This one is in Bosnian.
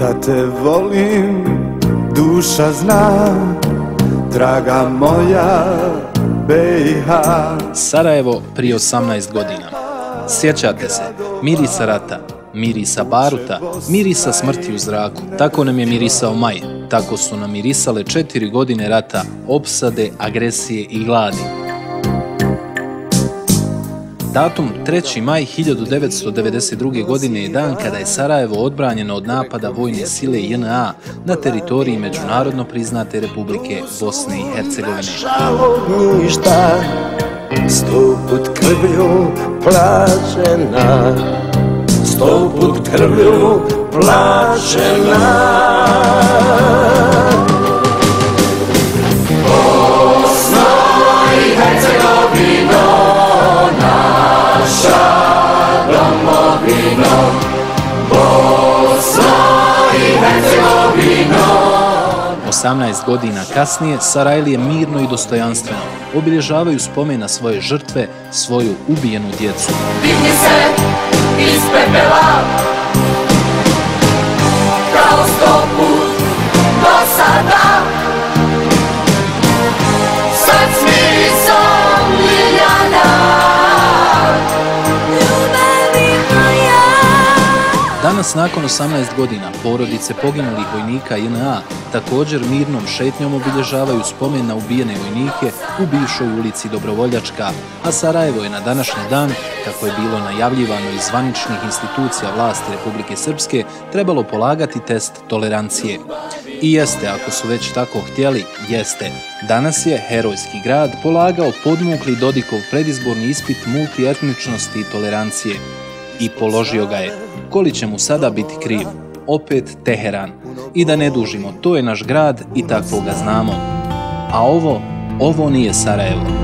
da te volim, duša zna, draga moja BiH. Sarajevo prije 18 godina. Sjećate se, mirisa rata, mirisa baruta, mirisa smrti u zraku. Tako nam je mirisao maj, tako su nam mirisale 4 godine rata, opsade, agresije i gladi. Datum 3. maj 1992. godine je dan kada je Sarajevo odbranjeno od napada vojne sile JNA na teritoriji međunarodno priznate Republike Bosne i Hercegovine. Stoput krvlju plaćena, stoput krvlju plaćena. Bosna i Hercegovino, naša domovino, Bosna i Hercegovino. 18 godina kasnije Sarajlije mirno i dostojanstveno obilježavaju spomen na svoje žrtve, svoju ubijenu djecu. Digni se iz pepela, kao 100 put do sada, sad s mirisom ljiljana, ljubavi moja. Danas, nakon 18 godina, porodice poginulih vojnika JNA također mirnom šetnjom obilježavaju spomen na ubijene vojnike u bivšoj ulici Dobrovoljačka, a Sarajevo je na današnji dan, kako je bilo najavljivano iz zvaničnih institucija vlasti Republike Srpske, trebalo polagati test tolerancije. I jeste, ako su već tako htjeli, jeste. Danas je herojski grad polagao podmukli Dodikov predizborni ispit multietničnosti i tolerancije. I položio ga je. Koli će mu sada biti kriv? Opet Teheran. I da ne dužimo, to je naš grad i takvog ga znamo. A ovo nije Sarajevo.